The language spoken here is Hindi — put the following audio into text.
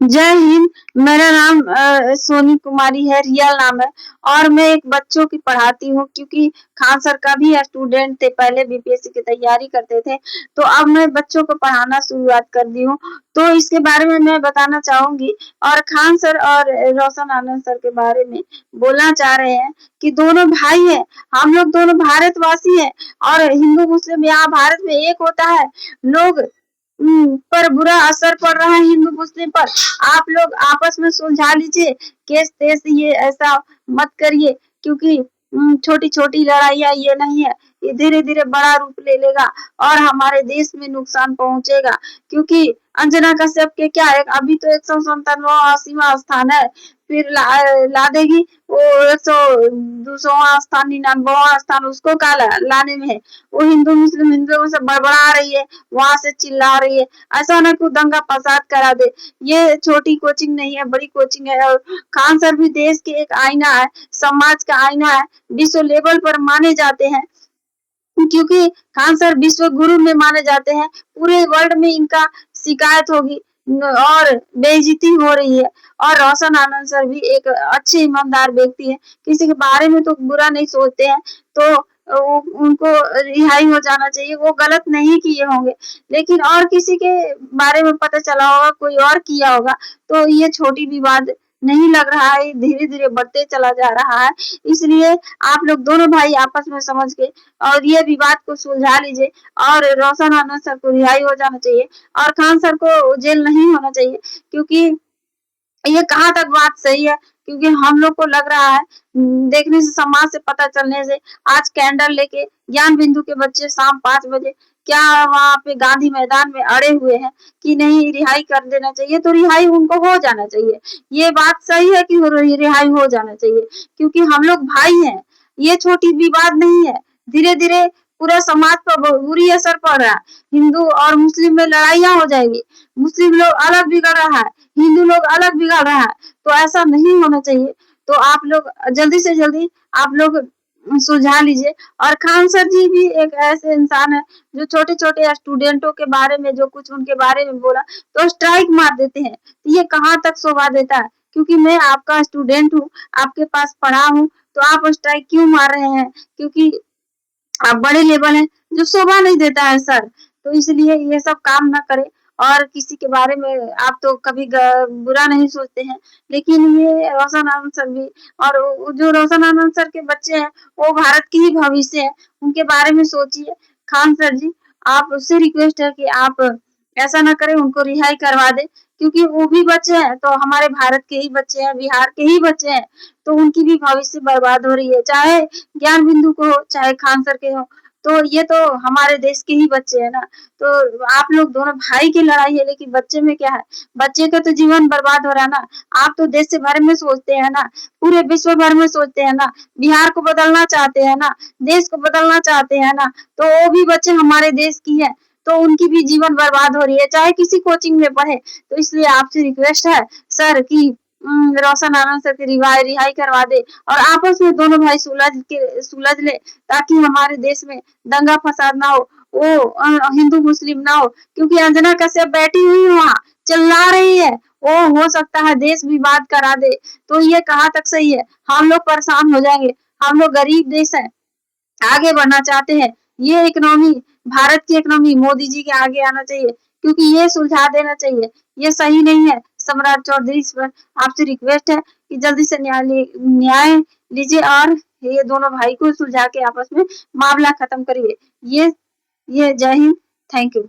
जय हिंद। मेरा नाम सोनी कुमारी है, रियल नाम है। और मैं एक बच्चों की पढ़ाती हूँ, क्योंकि खान सर का भी स्टूडेंट थे, पहले बीपीएससी की तैयारी करते थे, तो अब मैं बच्चों को पढ़ाना शुरुआत कर दी हूँ। तो इसके बारे में मैं बताना चाहूंगी, और खान सर और रोशन आनंद सर के बारे में बोलना चाह रहे हैं कि दोनों भाई हैं, हम लोग दोनों भारतवासी हैं, और हिंदू मुस्लिम यहाँ भारत में एक होता है। लोग पर बुरा असर पड़ रहा है हिंदू मुस्लिम पर। आप लोग आपस में सुलझा लीजिए, केस तेस ये ऐसा मत करिए, क्योंकि छोटी छोटी लड़ाइयाँ ये नहीं है, ये धीरे धीरे बड़ा रूप ले लेगा और हमारे देश में नुकसान पहुंचेगा। क्योंकि अंजना कश्यप के क्या है, अभी तो 197वां 80वां स्थान है, फिर ला देगी वो 100 200वां स्थान 99वां स्थान, उसको क्या लाने में है। वो हिंदू मुस्लिम हिंदुओं से बड़बड़ा रही है, वहां से चिल्ला रही है, ऐसा ना कोई दंगा फसाद करा दे। ये छोटी कोचिंग नहीं है, बड़ी कोचिंग है। और खान सर भी देश के एक आईना है, समाज का आईना है, विश्व लेवल पर माने जाते हैं, क्योंकि खान सर विश्व गुरु में माने जाते हैं। पूरे वर्ल्ड में इनका शिकायत होगी और बेइज्जती हो रही है। और रोशन आनंद सर भी एक अच्छे ईमानदार व्यक्ति है, किसी के बारे में तो बुरा नहीं सोचते हैं, तो उनको रिहाई हो जाना चाहिए। वो गलत नहीं किए होंगे, लेकिन और किसी के बारे में पता चला होगा, कोई और किया होगा, तो ये छोटी विवाद नहीं लग रहा है, धीरे धीरे बढ़ते चला जा रहा है। इसलिए आप लोग दोनों भाई आपस में समझ के और ये विवाद को सुलझा लीजिए, और रोशन आनंद सर को रिहाई हो जाना चाहिए, और खान सर को जेल नहीं होना चाहिए। क्योंकि ये कहाँ तक बात सही है, क्योंकि हम लोग को लग रहा है, देखने से, समाज से पता चलने से, आज कैंडल लेके ज्ञान बिंदु के बच्चे शाम 5 बजे क्या वहाँ पे गांधी मैदान में अड़े हुए हैं कि नहीं रिहाई कर देना चाहिए, तो रिहाई उनको हो जाना चाहिए। ये बात सही है कि रिहाई हो जाना चाहिए, क्योंकि हम लोग भाई हैं, ये छोटी विवाद नहीं है। धीरे धीरे पूरा समाज पर बुरी असर पड़ रहा है, हिंदू और मुस्लिम में लड़ाइयाँ हो जाएगी, मुस्लिम लोग अलग बिगड़ रहा है, हिंदू लोग अलग बिगड़ रहा है, तो ऐसा नहीं होना चाहिए। तो आप लोग जल्दी से जल्दी आप लोग सुलझा लीजिए। और खान सर जी भी एक ऐसे इंसान है जो छोटे छोटे स्टूडेंटों के बारे में जो कुछ उनके बारे में बोला तो स्ट्राइक मार देते हैं। तो ये कहाँ तक शोभा देता है, क्योंकि मैं आपका स्टूडेंट हूँ, आपके पास पढ़ा हूँ, तो आप स्ट्राइक क्यों मार रहे हैं, क्योंकि आप बड़े लेवल हैं, जो शोभा नहीं देता है सर। तो इसलिए ये सब काम ना करें, और किसी के बारे में आप तो कभी बुरा नहीं सोचते हैं, लेकिन ये रोशन आनंद सर भी, और जो रोशन आनंद सर के बच्चे हैं वो भारत की ही भविष्य है, उनके बारे में सोचिए। खान सर जी, आप उससे रिक्वेस्ट है कि आप ऐसा ना करें, उनको रिहाई करवा दें, क्योंकि वो भी बच्चे हैं, तो हमारे भारत के ही बच्चे हैं, बिहार के ही बच्चे हैं, तो उनकी भी भविष्य बर्बाद हो रही है, चाहे ज्ञान बिंदु को हो चाहे खान सर के हो, तो ये तो हमारे देश के ही बच्चे हैं ना। तो आप लोग दोनों भाई की लड़ाई है, लेकिन बच्चे में क्या है, बच्चे का तो जीवन बर्बाद हो रहा है ना। आप तो देश से भर में सोचते हैं ना, पूरे विश्व भर में सोचते हैं ना, बिहार को बदलना चाहते हैं ना, देश को बदलना चाहते हैं ना, तो वो भी बच्चे हमारे देश की है, तो उनकी भी जीवन बर्बाद हो रही है, चाहे किसी कोचिंग में पढ़े। तो इसलिए आपसे रिक्वेस्ट है सर कि रोशन आनंद सर की रिहाई करवा दे, और आपस में दोनों भाई सुलझ ले, ताकि हमारे देश में दंगा फसाद ना हो, वो हिंदू मुस्लिम ना हो। क्योंकि अंजना कश्यप बैठी हुई वहाँ चिल्ला रही है, वो हो सकता है देश विवाद करा दे, तो ये कहाँ तक सही है। हम लोग परेशान हो जाएंगे, हम लोग गरीब देश है, आगे बढ़ना चाहते हैं। ये इकोनॉमी, भारत की इकोनॉमी मोदी जी के आगे आना चाहिए, क्योंकि ये सुलझा देना चाहिए, ये सही नहीं है। सम्राट चौधरी, इस पर आपसे रिक्वेस्ट है कि जल्दी से न्याय लीजिए, और ये दोनों भाई को सुलझा के आपस में मामला खत्म करिए। ये जय हिंद, थैंक यू।